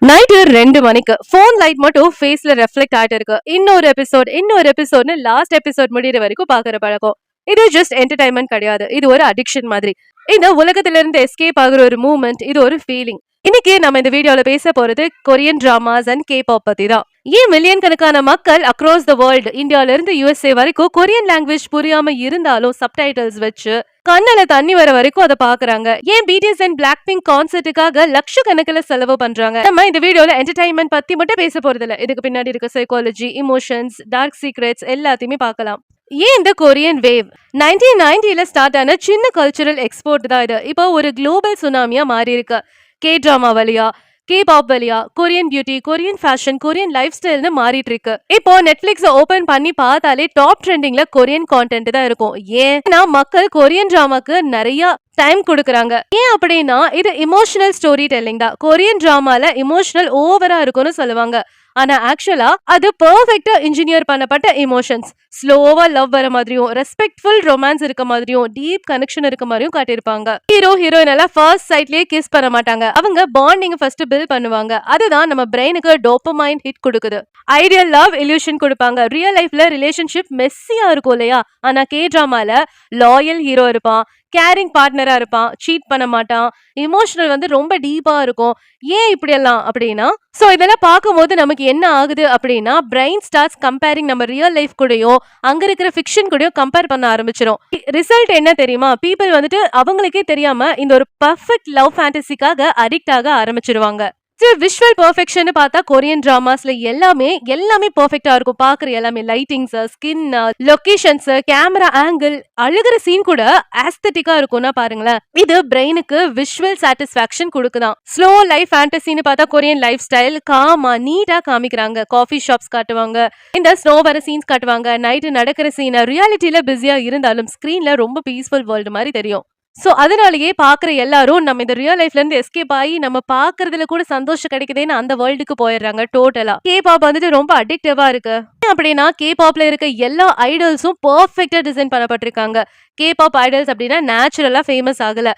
Night 2 மணிக்கு phone light மட்டும் ஃபேஸ்ல ரெஃப்ளெக்ட் ஆயிட்டு இருக்கு. இன்னொரு எபிசோட்னு லாஸ்ட் எபிசோட் முடியிற வரைக்கும் பாக்குற பழக்கம். இது ஜஸ்ட் என்டர்டைன்மெண்ட் கிடையாது. இது ஒரு அடிக்ஷன் மாதிரி. இந்த உலகத்துல இருந்து எஸ்கேப் ஆகுற ஒரு மூமெண்ட். இது ஒரு ஃபீலிங். இன்னைக்கு நம்ம இந்த வீடியோல பேச போறது கொரியன் டிராமாஸ் அண்ட் K-pop பத்தி தான். ஏன் மில்லியன் கணக்கான மக்கள் அக்ராஸ் த வேர்ல்டு, இந்தியால இருந்து USA வரைக்கும் கொரியன் லாங்குவேஜ் புரியாம இருந்தாலும் சப்டைட்டில்ஸ் வச்சு கண்ணுல தண்ணி வர வரைக்கும் அதை பாக்குறாங்க? ஏன் BTS அண்ட் பிளாக் பிங்க் கான்சர்ட்டுக்காக லட்சக்கணக்கில் செலவு பண்றாங்க? நம்ம இந்த வீடியோல என்டர்டைன்மெண்ட் பத்தி மட்டும் பேச போறது இல்ல. இதுக்கு பின்னாடி இருக்க சைக்காலஜி, இமோஷன்ஸ், டார்க் சீக்ரெட்ஸ் எல்லாத்தையுமே பார்க்கலாம். ஏன் இந்த கொரியன் வேவ் 1990ல ஸ்டார்ட் ஆன சின்ன கல்ச்சுரல் எக்ஸ்போர்ட் தான் இது இப்போ ஒரு குளோபல் சுனாமியா மாறி இருக்கு. K-drama வழியா, K-pop வழியா, Korean beauty, Korean fashion, Korean life ஸ்டைல்னு மாறிட்டு இருக்கு. இப்போ நெட்ஃபிளிக்ஸ் ஓபன் பண்ணி பார்த்தாலே டாப் ட்ரெண்டிங்ல கொரியன் கான்டென்ட் தான் இருக்கும். ஏன்னா மக்கள் கொரியன் டிராமாக்கு நிறைய டைம் கொடுக்குறாங்க. ஏன் அப்படின்னா இது இமோஷனல் ஸ்டோரி டெல்லிங் தான். கொரியன் டிராமால இமோஷனல் ஓவரா இருக்கும்னு சொல்லுவாங்க. ஆனா ஆக்சுவலா அது பெர்ஃபெக்ட்டா இன்ஜினியர் பண்ணப்பட்ட இமோஷன்ஸ். ஸ்லோவா லவ் வர மாதிரியும், ரெஸ்பெக்ட்ஃபுல் ரொமான்ஸ் இருக்க மாதிரியும், டீப் கனெக்ஷன் இருக்க மாதிரியும் காட்டியிருப்பாங்க. ஹீரோ ஹீரோயின் எல்லாம் ஃபர்ஸ்ட் சைட்லயே கிஸ் பண்ண மாட்டாங்க. அவங்க பாண்டிங் ஃபர்ஸ்ட் பில்ட் பண்ணுவாங்க. அதுதான் நம்ம பிரெயினுக்கு டோபமைன் ஹிட் கொடுக்குது. ஐடியல் லவ் இல்யூஷன் கொடுப்பாங்க. ரியல் லைஃப்ல ரிலேஷன்ஷிப் மெஸ்ஸியா இருக்கும் இல்லையா? ஆனா K-dramaல லாயல் ஹீரோ இருப்பான், கேரிங் பார்ட்னரா இருப்பான், சீட் பண்ண மாட்டான், இமோஷனல் ரொம்ப டீப்பா இருக்கும். ஏன் இப்படி எல்லாம் அப்படின்னா, சோ இதெல்லாம் பார்க்கும்போது நமக்கு என்ன ஆகுது அப்படின்னா, பிரெயின் ஸ்டார்ட்ஸ் கம்பேரிங் நம்ம ரியல் லைஃப் கூடயும் அங்க இருக்கிற ஃபிக்ஷன் கூடயும் கம்பேர் பண்ண ஆரம்பிச்சிடும். ரிசல்ட் என்ன தெரியுமா? பீப்புள் அவங்களுக்கே தெரியாம இந்த ஒரு பர்ஃபெக்ட் லவ் ஃபேண்டசிக்காக அடிக்ட் ஆக ஆரம்பிச்சிருவாங்க. விஷுவல் பெர்ஃபெக்ஷன் பார்த்தா கொரியன் டிராமாஸ்ல எல்லாமே பெர்ஃபெக்ட்டா இருக்கும். பாக்குற எல்லாமே lightings, skin, locations, camera angle, அழுகிற சீன் கூட ஆஸ்தட்டிக்கா இருக்கும்னா பாருங்களேன். இது பிரெயினுக்கு விஷுவல் சாட்டிஸ்பாக்சன் கொடுக்குதான். ஸ்லோ லைஃப் ஃபேண்டசின்னு பார்த்தா கொரியன் லைஃப் ஸ்டைல் காமா நீட்டா காமிக்கிறாங்க. காஃபி ஷாப்ஸ் காட்டுவாங்க, இந்த ஸ்னோ வர சீன்ஸ் காட்டுவாங்க, நைட்டு நடக்கிற சீன் ரியாலிட்டியில பிஸியா இருந்தாலும் ஸ்கிரீன்ல ரொம்ப பீஸ்ஃபுல் வேர்ல்டு மாதிரி தெரியும். சோ அதனாலயே பாக்குற எல்லாரும் நம்ம இந்த ரியல் லைஃப்ல இருந்து எஸ்கேப் ஆகி நம்ம பாக்குறதுல கூட சந்தோஷம் கிடைக்குதுன்னு அந்த வேர்ல்டுக்கு போயிடுறாங்க டோட்டலா. K-pop ரொம்ப அடிக்டிவா இருக்கு. அப்படின்னா K-popல இருக்க எல்லா ஐடல்ஸும் பெர்ஃபெக்ட்டா டிசைன் பண்ணப்பட்டிருக்காங்க. K-pop ஐடல்ஸ் அப்படின்னா நேச்சுரலா ஃபேமஸ் ஆகல,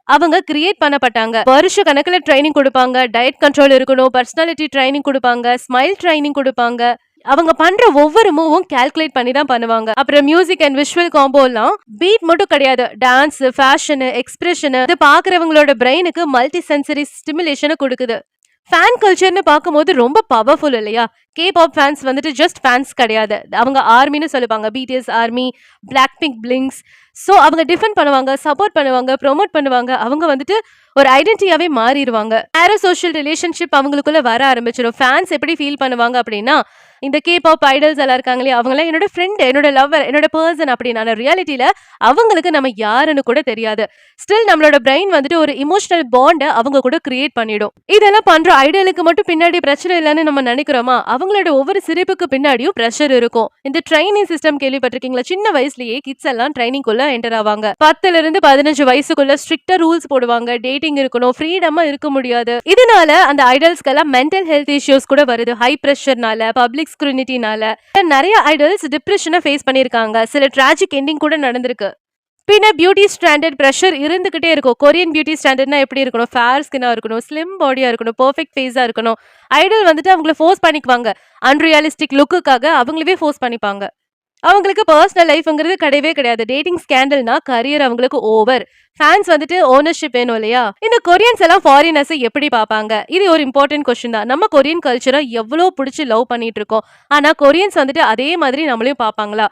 அவங்க கிரியேட் பண்ணப்பட்டாங்க. வருஷ கணக்குல ட்ரைனிங் கொடுப்பாங்க, டயட் கண்ட்ரோல் இருக்கணும், பர்சனாலிட்டி ட்ரைனிங் கொடுப்பாங்க, ஸ்மைல் ட்ரைனிங் கொடுப்பாங்க. அவங்க பண்ற ஒவ்வொரு மூவும் கால்குலேட் பண்ணி தான் பண்ணுவாங்க. அப்புறம் மியூசிக் அண்ட் விஷுவல் காம்போ எல்லாம் பீட் மட்டும் கிடையாது, டான்ஸ், ஃபேஷன், எக்ஸ்பிரஷன், இது பாக்குறவங்களோட பிரெயினுக்கு மல்டி சென்சரி ஸ்டிமுலேஷனை கொடுக்குது. ஃபேன் கல்ச்சர்னு பார்க்கும்போது ரொம்ப பவர்ஃபுல் இல்லையா? K-pop ஃபேன்ஸ் ஜஸ்ட் ஃபேன்ஸ் கிடையாது, அவங்க ஆர்மின்னு சொல்லுவாங்க. BTS army, black pink blinks. So அவங்க டிஃபெண்ட் பண்ணுவாங்க, சப்போர்ட் பண்ணுவாங்க, ப்ரொமோட் பண்ணுவாங்க. அவங்க ஒரு ஐடென்டிட்டியாவே மாறிடுவாங்க. பேரா சோஷியல் ரிலேஷன்ஷிப் அவங்களுக்குள்ள வர ஆரம்பிச்சிடும். ஃபேன்ஸ் எப்படி ஃபீல் பண்ணுவாங்க அப்படின்னா, இந்த K-pop ஐடல்ஸ் எல்லாம் இருக்காங்களே அவங்களாம் என்னோட ஃப்ரெண்ட், என்னோட லவ்வர், என்னோட பர்சன் அப்படின்னா ரியாலிட்டியில அவங்களுக்கு நம்ம யாருன்னு கூட தெரியாது. ஸ்டில் நம்மளோட பிரெயின் ஒரு இமோஷனல் பாண்டை அவங்க கூட கிரியேட் பண்ணிடும். இதெல்லாம் பண்ற ஐடலுக்கு மட்டும் பின்னாடி பிரச்சனை இல்லைன்னு நம்ம நினைக்கிறோமா? அவங்களோட ஒவ்வொரு சிரிப்புக்கு பின்னாடியும் பிரஷர் இருக்கும். இந்த ட்ரைனிங் சிஸ்டம் கேள்விப்பட்டிருக்கீங்களா? சின்ன வயசுலயே கிட்ஸ் எல்லாம் ட்ரைனிங் குள்ள என்டர் ஆவாங்க. 10ல இருந்து 15 வயசுக்குள்ள ஸ்ட்ரிக்டா ரூல்ஸ் போடுவாங்க. டேட்டிங் இருக்கணும், ஃப்ரீடமா இருக்க முடியாது. இதனால அந்த ஐடல்ஸ்க்கெல்லாம் மென்டல் ஹெல்த் இஷ்யூஸ் கூட வருது. ஹை பிரஷர்னால, பப்ளிக் ஸ்க்ரூனிட்டினால நிறைய ஐடல்ஸ் டிப்ரெஷனை ஃபேஸ் பண்ணிருக்காங்க. சில டிராஜிக் எண்டிங் கூட நடந்திருக்கு. பின்ன பியூட்டி ஸ்டாண்டர்ட் பிரஷர் இருந்துகிட்டே இருக்கும். கொரியன் பியூட்டி ஸ்டாண்டர்ட்னா எப்படி இருக்கணும்? ஃபேர் ஸ்கின்னா இருக்கணும், ஸ்லிம் பாடியா இருக்கணும், பெர்ஃபெக்ட் ஃபேஸா இருக்கணும். ஐடல் அவங்கள ஃபோர்ஸ் பண்ணிக்குவாங்க. அன்ரியலிஸ்டிக் லுக்குக்காக அவங்களவே ஃபோர்ஸ் பண்ணிப்பாங்க. அவங்களுக்கு பர்சனல் லைஃப்ங்கிறது கிடையவே கிடையாது. டேட்டிங் ஸ்கேண்டல்னா கரியர் அவங்களுக்கு ஓவர். ஃபேன்ஸ் ஓனர்ஷிப் வேணும் இல்லையா? இந்த கொரியன்ஸ் எல்லாம் ஃபாரினர்ஸ் எப்படி பார்ப்பாங்க? இது ஒரு இம்பார்ட்டன்ட் கொஸ்டின் தான். நம்ம கொரியன் கல்ச்சரை எவ்வளோ பிடிச்சி லவ் பண்ணிட்டு இருக்கோம். ஆனா கொரியன்ஸ் அதே மாதிரி நம்மளையும் பார்ப்பாங்களா?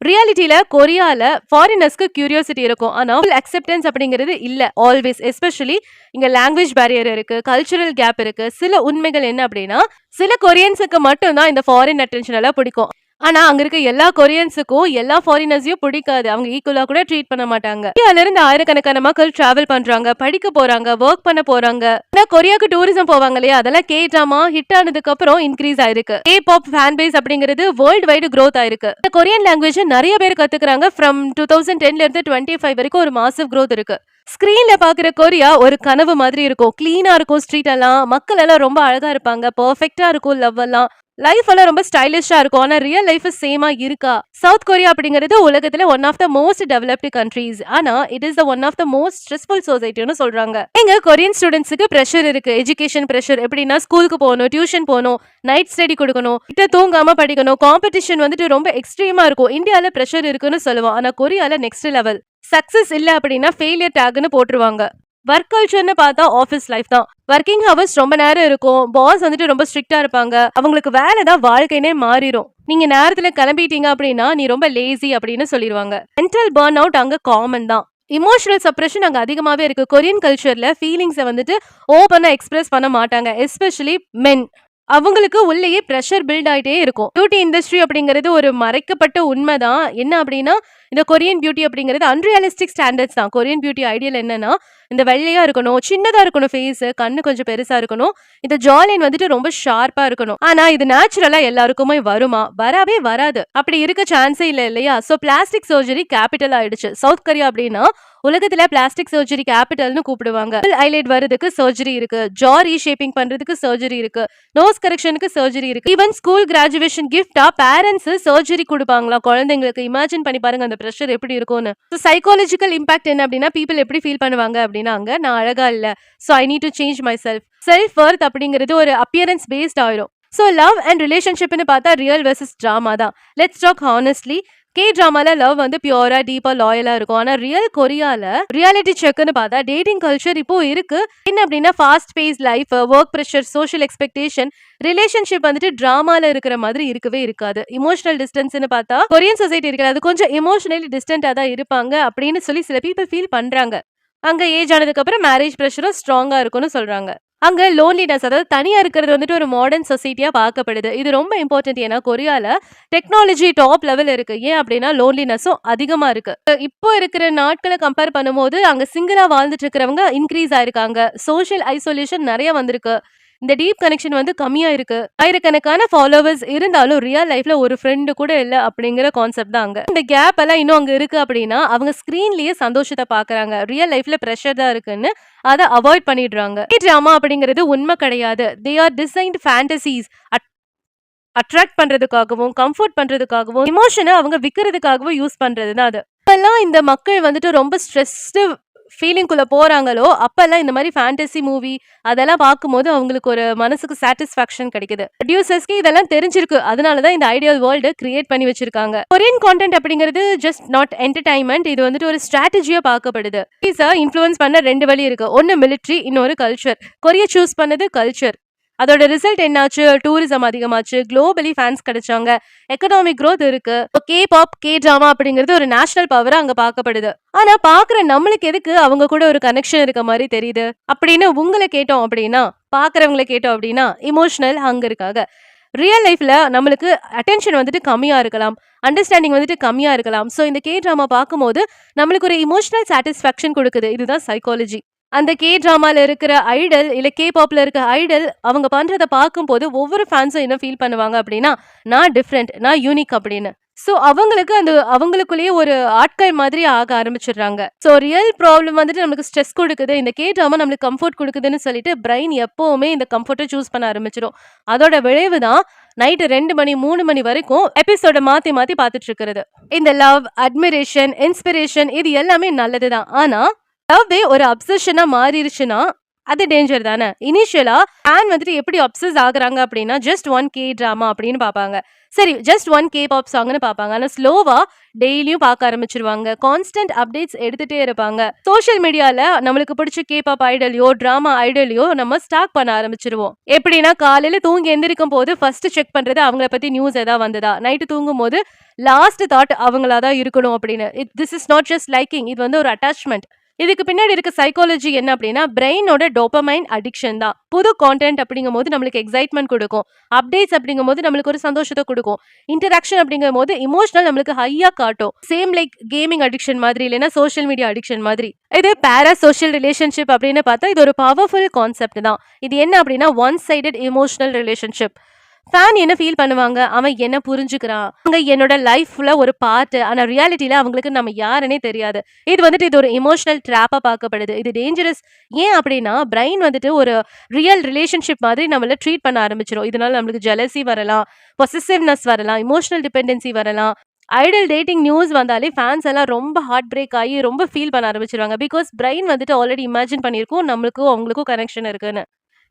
ரியாலிட்டியில கொரியால ஃபாரினர்ஸ்க்கு கியூரியாசிட்டி இருக்கும், ஆனா அக்செப்டன்ஸ் அப்படிங்கிறது இல்ல ஆல்வேஸ். எஸ்பெஷலி இங்க லாங்குவேஜ் பேரியர் இருக்கு, கல்ச்சுரல் கேப் இருக்கு. சில உண்மைகள் என்ன அப்படின்னா, சில கொரியன்ஸுக்கு மட்டும்தான் இந்த ஃபாரின் அட்டென்ஷன் எல்லாம் பிடிக்கும். ஆனா அங்க இருக்க எல்லா கொரியன்ஸுக்கும் எல்லா ஃபாரினர்ஸையும் பிடிக்காது. அவங்க ஈக்குவலா கூட ட்ரீட் பண்ண மாட்டாங்க. இந்தியால இருந்து ஆயிரக்கணக்கான மக்கள் டிராவல் பண்றாங்க, படிக்க போறாங்க, ஒர்க் பண்ண போறாங்க. கொரியாக்கு டூரிசம் போவாங்க இல்லையா? அதெல்லாம் K-drama ஹிட் ஆனதுக்கு அப்புறம் இன்க்ரீஸ் ஆயிருக்கு. K-pop ஃபேன் பேஸ் அப்படிங்கிறது வேர்ல்ட் வைடு growth ஆயிருக்கு. கொரியன் லாங்குவேஜ் நிறைய பேர் கத்துக்கிறாங்க. ஃப்ரம் 2010ல இருந்து 25 வரைக்கும் ஒரு மாசிவ் growth இருக்கு. ஸ்கிரீன்ல பாக்குற கொரியா ஒரு கனவு மாதிரி இருக்கும். கிளீனா இருக்கும் ஸ்ட்ரீட் எல்லாம். மக்கள் எல்லாம் ரொம்ப அழகா இருப்பாங்க. பெர்ஃபெக்ட்டா இருக்கும் லவ் எல்லாம். லைஃப் எல்லாம் ரொம்ப ஸ்டைலிஷா இருக்கும். ஆனா ரியல் லைஃப் சேமா இருக்கா? சவுத் கொரியா அப்படிங்கிறது உலகத்துல one of the most developed countries. ஆனா it is the one of the most stressful சொசைட்டின்னு சொல்றாங்க. எங்க கொரியன் ஸ்டூடெண்ட்ஸுக்கு பிரஷர் இருக்கு. எஜுகேஷன் பிரஷர் எப்படின்னா ஸ்கூலுக்கு போகணும், டியூஷன் போகணும், நைட் ஸ்டடி கொடுக்கணும், கிட்ட தூங்காம படிக்கணும். காம்படிஷன் வந்துட்டு ரொம்ப எக்ஸ்ட்ரீமா இருக்கும். இந்தியால பிரஷர் இருக்குன்னு சொல்லுவோம். ஆனா கொரியால நெக்ஸ்ட் லெவல். சக்சஸ் இல்ல அப்படின்னா ஃபெயிலியர் டேக்னு போட்டுருவாங்க. ஒர்க் கல்ச்சர்னு பார்த்தா ஆஃபீஸ் லைஃப் தான். ஒர்க்கிங் ஹவர்ஸ் ரொம்ப நேரம் இருக்கும். பாஸ் வந்துட்டு ரொம்ப ஸ்ட்ரிக்டா இருப்பாங்க. அவங்களுக்கு வேலை தான் வாழ்க்கைனே மாறிடும். நீங்க நேரத்துல கிளம்பிட்டீங்க அப்படின்னா நீ ரொம்ப லேசி அப்படின்னு சொல்லிடுவாங்க. மென்டல் பர்ன் அவுட் அங்க காமன் தான். இமோஷனல் சப்ரஷன் அங்க அதிகமாவே இருக்கு. கொரியன் கல்ச்சர்ல ஃபீலிங்ஸை வந்துட்டு ஓப்பனா எக்ஸ்பிரஸ் பண்ண மாட்டாங்க. எஸ்பெஷலி மென். அவங்களுக்கு உள்ளேயே ப்ரெஷர் பில்ட் ஆயிட்டே இருக்கும். பியூட்டி இண்டஸ்ட்ரி அப்படிங்கிறது ஒரு மறைக்கப்பட்ட உண்மைதான். என்ன அப்படின்னா இந்த கொரியன் பியூட்டி அப்படிங்கிறது அன்ரியலிஸ்டிக் ஸ்டாண்டர்ட்ஸ் தான். கொரியன் பியூட்டி ஐடியல் என்னன்னா இந்த வெள்ளையா இருக்கணும், சின்னதா இருக்கணும், ஃபேஸ் கண்ணு கொஞ்சம் பெருசா இருக்கணும், இந்த ஜாலைன் வந்துட்டு ரொம்ப ஷார்ப்பா இருக்கணும். ஆனா இது நேச்சுரலா எல்லாருக்குமே வருமா? வரவே வராது. அப்படி இருக்க சான்ஸே இல்ல இல்லையா? சோ பிளாஸ்டிக் சர்ஜரி கேபிட்டல் ஆயிடுச்சு. சவுத் கொரியா அப்படின்னா உலகத்துல பிளாஸ்டிக் சர்ஜரி கேபிட்டல்னு கூப்பிடுவாங்க. ஹைலைட் வரதுக்கு சர்ஜரி இருக்கு, ஜா ரீஷேப்பிங் பண்றதுக்கு சர்ஜரி இருக்கு, நோஸ் கரெக்ஷனுக்கு சர்ஜரி இருக்கு. ஈவன் ஸ்கூல் கிராஜுவேஷன் கிஃப்டா பேரண்ட்ஸ் சர்ஜரி கொடுப்பாங்களா குழந்தைங்களுக்கு? இமேஜின் பண்ணி பாருங்க அந்த பிரஷர் எப்படி இருக்கும்னு. சைக்காலஜிக்கல் இம்பாக்ட் என்ன அப்படின்னா பீப்புள் எப்படி ஃபீல் பண்ணுவாங்க அப்படின்னா அங்க நான் அழகா இல்ல, so I need to change my self worth அப்படிங்கிறது ஒரு அப்பியரன்ஸ் பேஸ்ட் ஆயிரும். சோ லவ் அண்ட் ரிலேஷன்ஷிப்னு பார்த்தா ரியல் வெர்சஸ் டிராமா தான். Let's talk honestly. கே டிராமால லவ் வந்து பியூரா டீப்பா லாயலா இருக்கும். ஆனா ரியல் கொரியால ரியாலிட்டி செக்னு பார்த்தா டேட்டிங் கல்ச்சர் இப்போ இருக்கு. என்ன அப்படின்னா fast base life, work pressure, social expectation, relationship வந்துட்டு டிராமால இருக்கிற மாதிரி இருக்கவே இருக்காது. இமோஷனல் டிஸ்டன்ஸ்னு பார்த்தா கொரியன் சொசைட்டி இருக்கிறது அது கொஞ்சம் இமோஷனலி டிஸ்டன்டா தான் இருப்பாங்க அப்படின்னு சொல்லி சில பீப்புள் ஃபீல் பண்றாங்க. அங்க ஏஜ் ஆனதுக்கு அப்புறம் மேரேஜ் ப்ரெஷரும் ஸ்ட்ராங்கா இருக்கும்னு சொல்றாங்க. அங்க லோன்லினஸ் அதாவது தனியா இருக்கிறது வந்துட்டு ஒரு மாடர்ன் சொசைட்டியா பார்க்கப்படுது. இது ரொம்ப இம்பார்ட்டன்ட். ஏன்னா கொரியால டெக்னாலஜி டாப் லெவல் இருக்கு. ஏன் அப்படின்னா லோன்லினஸும் அதிகமா இருக்கு. இப்போ இருக்கிற நாட்களை கம்பேர் பண்ணும்போது அங்க சிங்கிளா வாழ்ந்துட்டு இருக்கிறவங்க இன்க்ரீஸ் ஆயிருக்காங்க. சோஷியல் ஐசோலேஷன் நிறைய வந்திருக்கு. இந்த டீப் கனெக்ஷன் வந்து கம்மியா இருக்கு. ஆயிரக்கணக்கான ஃபாலோவர்ஸ் இருந்தாலும் ரியல் லைஃப்ல ஒரு ஃப்ரெண்டு கூட இல்ல அப்படிங்கிற கான்செப்ட் தான் அங்க. இந்த கேப் எல்லாம் இன்னும் அங்க இருக்கு அப்படின்னா அவங்க ஸ்கிரீன்லயே சந்தோஷத்தை பாக்குறாங்க. ரியல் லைஃப்ல பிரஷர் தான் இருக்குன்னு அதை அவாய்ட் பண்ணிடுறாங்க. டிராமா அப்படிங்கிறது உண்மை கிடையாது. They are designed fantasies. Attract பண்றதுக்காகவும் கம்ஃபர்ட் பண்றதுக்காகவும் இமோஷனை அவங்க விக்கிறதுக்காகவும் யூஸ் பண்றது தான் அது. இப்பெல்லாம் இந்த மக்கள் வந்துட்டு ரொம்ப ஸ்ட்ரெஸ்டு ஃபீலிங்குள்ள போறாங்களோ அப்பெல்லாம் இந்த மாதிரி ஃபேண்டசி மூவி அதெல்லாம் பார்க்கும்போது அவங்களுக்கு ஒரு மனசுக்கு சாட்டிஸ்ஃபேக்ஷன் கிடைக்குது. ப்ரொடியூசர்ஸ்க்கு இதெல்லாம் தெரிஞ்சிருக்கு. அதனாலதான் இந்த ஐடியல் வேர்ல்டு கிரியேட் பண்ணி வச்சிருக்காங்க. கொரியன் கான்டென்ட் அப்படிங்கிறது ஜஸ்ட் நாட் என்டர்டைன்மெண்ட். இது வந்துட்டு ஒரு ஸ்ட்ராட்டஜியா பார்க்கப்படுது. இன்ஃப்ளூயன்ஸ் பண்ண ரெண்டு வழி இருக்கு. ஒன்னு மிலிட்ரி, இன்னொரு கல்ச்சர். கொரியா சூஸ் பண்ணது கல்ச்சர். அதோட ரிசல்ட் என்னாச்சு? டூரிசம் அதிகமாச்சு, குளோபலி ஃபேன்ஸ் கிடைச்சாங்க, எக்கனாமிக் க்ரோத் இருக்கு. கே பாப், கே டிராமா அப்படிங்கிறது ஒரு நேஷனல் பவரா அங்க பார்க்கப்படுது. ஆனா பாக்குற நம்மளுக்கு எதுக்கு அவங்க கூட ஒரு கனெக்ஷன் இருக்க மாதிரி தெரியுது அப்படின்னு உங்களை கேட்டோம் அப்படின்னா, பாக்குறவங்களை கேட்டோம் அப்படின்னா இமோஷனல் ஹங்கருக்காக. ரியல் லைஃப்ல நம்மளுக்கு அட்டென்ஷன் வந்துட்டு கம்மியா இருக்கலாம், அண்டர்ஸ்டாண்டிங் வந்துட்டு கம்மியா இருக்கலாம். ஸோ இந்த கே டிராமா பார்க்கும்போது நம்மளுக்கு ஒரு இமோஷனல் சாட்டிஸ்ஃபேக்ஷன் கொடுக்குது. இதுதான் சைக்காலஜி. அந்த கே டிராமால இருக்கிற ஐடல் இல்ல கே பாப்ல இருக்க ஐடல் அவங்க பண்றத பார்க்கும்போது ஒவ்வொரு ஃபேன்ஸும் என்ன ஃபீல் பண்ணுவாங்க அப்படின்னா நான் டிஃப்ரெண்ட், நான் யூனிக் அப்படின்னு. சோ அவங்களுக்கு அந்த அவங்களுக்குள்ளேயே ஒரு ஆட்கள் மாதிரி ஆக ஆரம்பிச்சிடுறாங்க. சோ ரியல் ப்ராப்ளம் வந்துட்டு நமக்கு ஸ்ட்ரெஸ் கொடுக்குது, இந்த கே டிராமா நம்மளுக்கு கம்ஃபர்ட் கொடுக்குதுன்னு சொல்லிட்டு பிரைன் எப்பவுமே இந்த கம்ஃபர்ட்டை சூஸ் பண்ண ஆரம்பிச்சிடும். அதோட விளைவு தான் நைட்டு 2 மணி 3 மணி வரைக்கும் எபிசோட மாத்தி மாத்தி பார்த்துட்டு இருக்கிறது. இந்த லவ், அட்மிரேஷன், இன்ஸ்பிரேஷன் இது எல்லாமே நல்லதுதான். ஆனா லவ்வே ஒரு அப்சஷனா மாறிடுச்சுன்னா அது டேஞ்சர் தானே. இனிஷியலா ஃபேன் வந்துட்டு எப்படி அப்சஸ் ஆகுறாங்க அப்படின்னா ஜஸ்ட் ஒன் கே டிராமா அப்படின்னு பார்ப்பாங்க. சரி ஜஸ்ட் ஒன் கே பாப் சாங்னு பார்ப்பாங்க. ஆனா ஸ்லோவா டெய்லியும் பார்க்க ஆரம்பிச்சிருவாங்க. கான்ஸ்டன்ட் அப்டேட்ஸ் எடுத்துட்டே இருப்பாங்க. சோஷியல் மீடியால நம்மளுக்கு பிடிச்ச கே பாப் ஐடலையோ டிராமா ஐடலையோ நம்ம ஸ்டாக் பண்ண ஆரம்பிச்சிருவோம். எப்படின்னா காலையில தூங்கி எந்திரிக்கும் போது ஃபர்ஸ்ட் செக் பண்றது அவங்கள பத்தி நியூஸ் ஏதாவது வந்ததா, நைட்டு தூங்கும் போது லாஸ்ட் தாட் அவங்களாதான் இருக்கணும் அப்படின்னு. This is not just liking, இது வந்து ஒரு அட்டாச்மெண்ட். இதுக்கு பின்னாடி இருக்க சைக்காலஜி என்ன அப்படின்னா பிரெயினோட டோபமைன் அடிக்ஷன் தான். புது கான்டென்ட் அப்படிங்கும் போது நம்மளுக்கு எக்ஸைட்மெண்ட் கொடுக்கும், அப்டேட்ஸ் அப்படிங்கும் போது நம்மளுக்கு ஒரு சந்தோஷத்தை கொடுக்கும், இன்டராக்ஷன் அப்படிங்கும் போது இமோஷனல் நம்மளுக்கு ஹையா காட்டும். சேம் லைக் கேமிங் அடிக்ஷன் மாதிரி இல்லைன்னா சோஷியல் மீடியா அடிக்ஷன் மாதிரி. இது பேரா சோஷியல் ரிலேஷன்ஷிப் அப்படின்னு பார்த்தா இது ஒரு பவர்ஃபுல் கான்செப்ட் தான். இது என்ன அப்படின்னா one sided emotional relationship. Fan என்ன ஃபீல் பண்ணுவாங்க, அவன் என்ன புரிஞ்சுக்கிறான், அவங்க என்னோட லைஃப்ல ஒரு பார்ட். ஆனா ரியாலிட்டில அவங்களுக்கு நம்ம யாருன்னே தெரியாது. இது ஒரு எமோஷனல் ட்ராப்பா பார்க்கப்படுது. இது டேஞ்சரஸ். ஏன் அப்படின்னா, பிரைன் வந்துட்டு ஒரு ரியல் ரிலேஷன்ஷிப் மாதிரி நம்மள ட்ரீட் பண்ண ஆரம்பிச்சிரும். இதனால நம்மளுக்கு ஜெலசி வரலாம், பொசெசிவ்னஸ் வரலாம், எமோஷனல் டிபெண்டன்சி வரலாம். ஐடல் டேட்டிங் நியூஸ் வந்தாலே ஃபேன்ஸ் எல்லாம் ரொம்ப ஹார்ட் பிரேக் ஆகி ரொம்ப ஃபீல் பண்ண ஆரம்பிச்சிருவாங்க. பிகாஸ் பிரைன் வந்துட்டு ஆல்ரெடி இமேஜின் பண்ணியிருக்கும் நம்மளுக்கும் அவங்களுக்கும் கனெக்ஷன் இருக்குன்னு.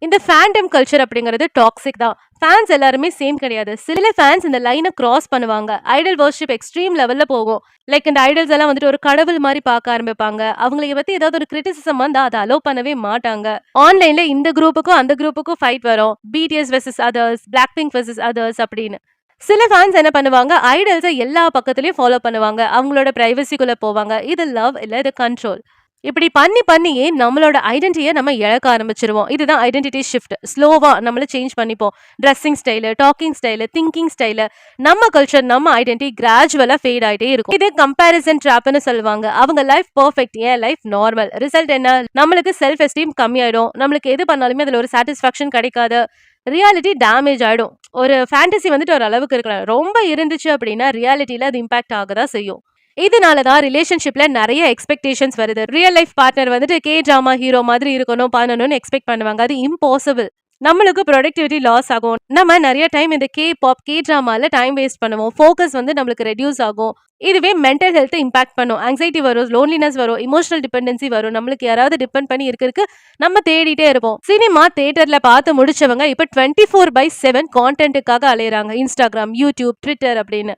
இந்த ஃபேண்டம் கல்ச்சர் அப்படிங்கிறது டாக்ஸிக் தான். ஃபேன்ஸ் எல்லாருமே சேம் கிடையாது. சில ஃபேன்ஸ் இந்த லைனை கிராஸ் பண்ணுவாங்க. ஐடல் வர்ஷிப் எக்ஸ்ட்ரீம் லெவல்ல போகும். லைக் இந்த ஐடல்ஸ் எல்லாம் வந்துட்டு ஒரு கடவுள் மாதிரி பார்க்க ஆரம்பிப்பாங்க. அவங்களை பத்தி ஏதாவது ஒரு கிரிட்டிசிசம் வந்தா அதை அலோவ் பண்ணவே மாட்டாங்க. ஆன்லைன்ல இந்த குரூப்புக்கும் அந்த குரூப்புக்கும் ஃபைட் வரும். BTS versus others, Blackpink versus others அப்படின்னு. சில ஃபேன்ஸ் என்ன பண்ணுவாங்க, ஐடல்ஸை எல்லா பக்கத்துலயும் ஃபாலோ பண்ணுவாங்க. அவங்களோட பிரைவசிக்குள்ள போவாங்க. இது லவ் இல்ல, இது கண்ட்ரோல். இப்படி பண்ணியே நம்மளோட ஐடென்டிட்டியை நம்ம இழக்க ஆரம்பிச்சிருவோம். இதுதான் ஐடென்டிட்டி ஷிஃப்ட். ஸ்லோவா நம்மள சேஞ்ச் பண்ணிப்போம். Dressing style, talking style, thinking style, நம்ம கல்ச்சர், நம்ம ஐடென்டிட்டி கிராஜுவலா ஃபேட் ஆயிட்டே இருக்கும். இது கம்பேரிசன் ட்ராப்னு சொல்லுவாங்க. அவங்க லைஃப் பெர்ஃபெக்ட், ஏன் லைஃப் நார்மல். ரிசல்ட் என்ன, நம்மளுக்கு செல்ஃப் எஸ்டீம் கம்மியாயிடும். நம்மளுக்கு எது பண்ணாலுமே அதுல ஒரு சாட்டிஸ்ஃபேக்ஷன் கிடைக்காது. ரியாலிட்டி டேமேஜ் ஆயிடும். ஒரு ஃபேண்டசி வந்துட்டு ஒரு அளவுக்கு இருக்கலாம். ரொம்ப இருந்துச்சு அப்படின்னா ரியாலிட்டியில அது இம்பாக்ட் ஆகதான் செய்யும். இதனாலதான் ரிலேஷன்ஷிப்ல நிறைய எக்ஸ்பெக்டேஷன்ஸ் வருது. ரியல் லைஃப் பார்ட்னர் வந்துட்டு கே டிராமா ஹீரோ மாதிரி இருக்கணும், பண்ணணும்னு எக்ஸ்பெக்ட் பண்ணுவாங்க. அது இம்பாசிபிள். நம்மளுக்கு ப்ரொடக்டிவிட்டி லாஸ் ஆகும். நம்ம நிறைய டைம் இந்த கே பாப், கே டிராமால டைம் வேஸ்ட் பண்ணுவோம். ஃபோக்கஸ் வந்து நம்மளுக்கு ரெடியூஸ் ஆகும். இதுவே மென்டல் ஹெல்த் இம்பாக்ட் பண்ணும். ஆங்ஸைட்டி வரும், லோன்லினஸ் வரும், இமோஷனல் டிபெண்டன்சி வரும். நம்மளுக்கு யாராவது டிபெண்ட் பண்ணி இருக்கு நம்ம தேடிட்டே இருப்போம். சினிமா தியேட்டர்ல பார்த்து முடிச்சவங்க இப்ப 24/7 கான்டென்ட்டுக்காக அலையறாங்க. இன்ஸ்டாகிராம், யூடியூப், ட்விட்டர் அப்படின்னு.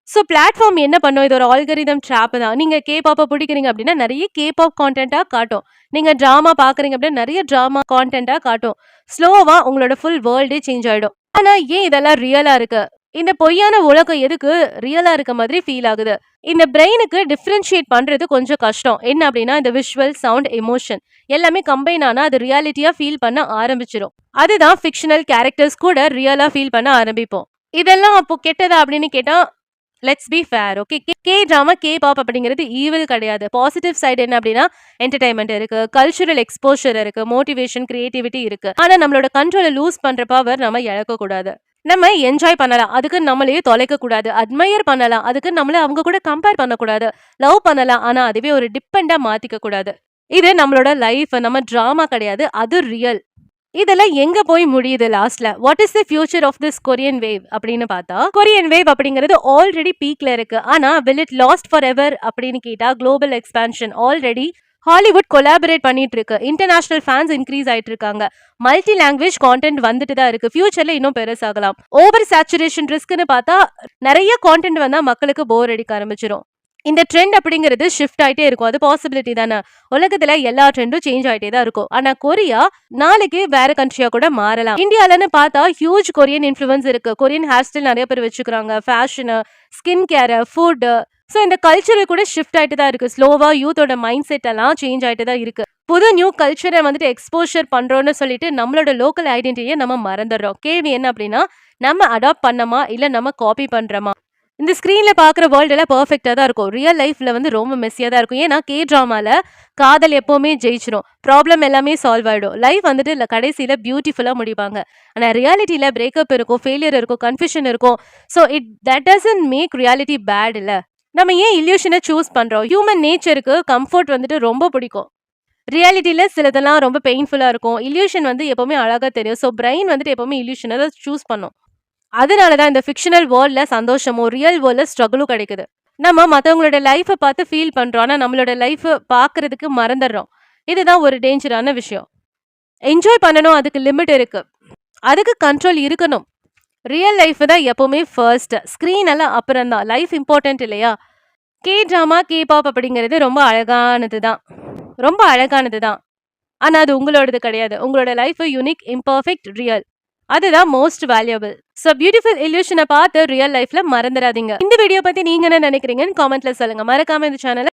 ஸோ பிளாட்ஃபார்ம் என்ன பண்ணும், இது ஒரு ஆல்கரிதம் ட்ராப் தான். நீங்க கே பாப்பை பிடிக்கிறீங்க அப்படின்னா நிறைய கே பாப் கான்டென்ட்டா காட்டும். நீங்க டிராமா பாக்குறீங்க அப்படின்னா நிறைய டிராமா கான்டென்ட்டா காட்டும். ஸ்லோவா உங்களோட ஃபுல் வேர்ல்டே சேஞ்ச் ஆயிடும். ஆனா ஏன் இதெல்லாம் ரியலா இருக்கு? இந்த பொய்யான உலகம் எதுக்கு ரியலா இருக்க மாதிரி ஃபீல் ஆகுது? இந்த பிரெயினுக்கு டிஃபரன்ஷியேட் பண்றது கொஞ்சம் கஷ்டம். என்ன அப்படின்னா, இந்த விஷுவல், சவுண்ட், எமோஷன் எல்லாமே கம்பைன் ஆனா அது ரியாலிட்டியா ஃபீல் பண்ண ஆரம்பிச்சிடும். அதுதான் ஃபிக்ஷனல் கேரக்டர்ஸ் கூட ரியலா ஃபீல் பண்ண ஆரம்பிப்போம். இதெல்லாம் அப்போ கெட்டதா அப்படின்னு கேட்டா, let's be fair. Okay, K drama, K pop அப்படிங்கிறது ஈவில் கிடையாது. பாசிட்டிவ் சைடு என்ன அப்படின்னா, என்டர்டைன்மெண்ட் இருக்கு, கல்ச்சுரல் எக்ஸ்போஷர் இருக்கு, மோட்டிவேஷன், கிரியேட்டிவிட்டி இருக்கு. ஆனா நம்மளோட கண்ட்ரோலை லூஸ் பண்ற பவர் நம்ம இழக்க கூடாது. நம்ம என்ஜாய் பண்ணலாம், அதுக்கு நம்மளையே தொலைக்க கூடாது. அட்மையர் பண்ணலாம், அதுக்கு நம்மள அவங்க கூட கம்பேர் பண்ணக்கூடாது. லவ் பண்ணலாம், ஆனா அதுவே ஒரு டிபெண்டா மாத்திக்க கூடாது. இது நம்மளோட லைஃப், நம்ம டிராமா கிடையாது, அது ரியல். இதெல்லாம் எங்க போய் முடியுது லாஸ்ட்ல? What is the future of this Korean wave அப்படின்னு பார்த்தா, கொரியன் வேவ் அப்படிங்கிறது ஆல்ரெடி பீக்ல இருக்கு. ஆனா will it last forever அப்படின்னு கேட்டா, global expansion already Hollywood collaborate பண்ணிட்டு இருக்கு. இன்டர்நேஷனல் ஃபேன்ஸ் இன்க்ரீஸ் ஆயிட்டு இருக்காங்க. மல்டி லாங்குவேஜ் கான்டென்ட் வந்துட்டு தான் இருக்கு. ஃபியூச்சர்ல இன்னும் பெருசாகலாம். ஓவர் சேச்சுரேஷன் ரிஸ்க்னு பார்த்தா, நிறைய கான்டென்ட் வந்தா மக்களுக்கு போர் அடிக்க ஆரம்பிச்சிடும். இந்த ட்ரெண்ட் அப்படிங்கிறது ஷிஃப்ட் ஆயிட்டே இருக்கும். அது பாசிபிலிட்டி தானே. உலகத்துல எல்லா ட்ரெண்டும் சேஞ்ச் ஆயிட்டே தான் இருக்கும். ஆனா கொரியா நாளைக்கு வேற கண்ட்ரியா கூட மாறலாம். இந்தியாலன்னு பார்த்தா ஹியூஜ் கொரியன் இன்ஃப்ளூயன்ஸ் இருக்கு. கொரியன் ஹேர் ஸ்டைல் நிறைய பேர் வச்சுக்கிறாங்க. Fashion, skin care, food. So இந்த கல்ச்சர் கூட ஷிஃப்ட் ஆயிட்டு தான் இருக்கு. ஸ்லோவா யூத்தோட மைண்ட் செட் எல்லாம் சேஞ்ச் ஆயிட்டு தான் இருக்கு. புது நியூ கல்ச்சரை வந்துட்டு எக்ஸ்போஷர் பண்றோம்னு சொல்லிட்டு நம்மளோட லோக்கல் ஐடென்டிட்டியை நம்ம மறந்துடுறோம். கேள்வி என்ன அப்படின்னா, நம்ம அடாப்ட் பண்ணமா இல்ல நம்ம காப்பி பண்றோமா? இந்த ஸ்க்ரீன்ல பாக்குற வேர்ல்டு எல்லாம் பெர்ஃபெக்டா தான் இருக்கும். ரியல் லைஃப்ல வந்து ரொம்ப மெஸ்ஸியா தான் இருக்கும். ஏன்னா கே டிராமால காதல் எப்பவுமே ஜெயிச்சிரும். ப்ராப்ளம் எல்லாமே சால்வ் ஆயிடும். லைஃப் வந்துட்டு கடைசியில பியூட்டிஃபுல்லா முடிப்பாங்க. ஆனா ரியாலிட்டியில பிரேக்கப் இருக்கும், ஃபெயிலியர் இருக்கும், கன்ஃபியூஷன் இருக்கும். So that doesn't make reality bad இல்ல. நம்ம ஏன் இல்யூஷனை சூஸ் பண்றோம்? ஹியூமன் நேச்சருக்கு கம்ஃபர்ட் வந்துட்டு ரொம்ப பிடிக்கும். ரியாலிட்டியில சிலதெல்லாம் ரொம்ப பெயின்ஃபுல்லா இருக்கும். இல்யூஷன் வந்து எப்பவுமே அழகா தெரியும். ஸோ பிரெயின் வந்துட்டு எப்பவுமே இல்யூஷனை தான் சூஸ் பண்ணும். அதனாலதான் இந்த ஃபிக்ஷனல் வேர்ல்ட்ல சந்தோஷமும் ரியல் வேர்ல்ட்ல ஸ்ட்ரகிளும் கிடைக்குது. நம்ம மற்றவங்களோட லைஃப்பை பார்த்து ஃபீல் பண்றோம், ஆனா நம்மளோட லைஃப் பார்க்கறதுக்கு மறந்துடுறோம். இதுதான் ஒரு டேஞ்சரான விஷயம். என்ஜாய் பண்ணணும், அதுக்கு லிமிட் இருக்கு, அதுக்கு கண்ட்ரோல் இருக்கணும். ரியல் லைஃப் தான் எப்பவுமே ஃபர்ஸ்ட், ஸ்க்ரீன் எல்லாம் அப்புறம் தான். லைஃப் இம்பார்ட்டன்ட் இல்லையா? கே டிராமா, கே பாப் அப்படிங்கிறது ரொம்ப அழகானது தான். ஆனா அது உங்களோடது கிடையாது. உங்களோட லைஃப் யூனிக், இம்பர்ஃபெக்ட், ரியல். அதுதான் மோஸ்ட் வேல்யூபிள். ஸோ பியூட்டிஃபுல் இல்யூஷனை பார்த்து ரியல் லைஃப்ல மறந்துடாதீங்க. இந்த வீடியோ பத்தி நீங்க என்ன நினைக்கிறீங்கன்னு காமெண்ட்ல சொல்லுங்க. மறக்காம இந்த சேனலை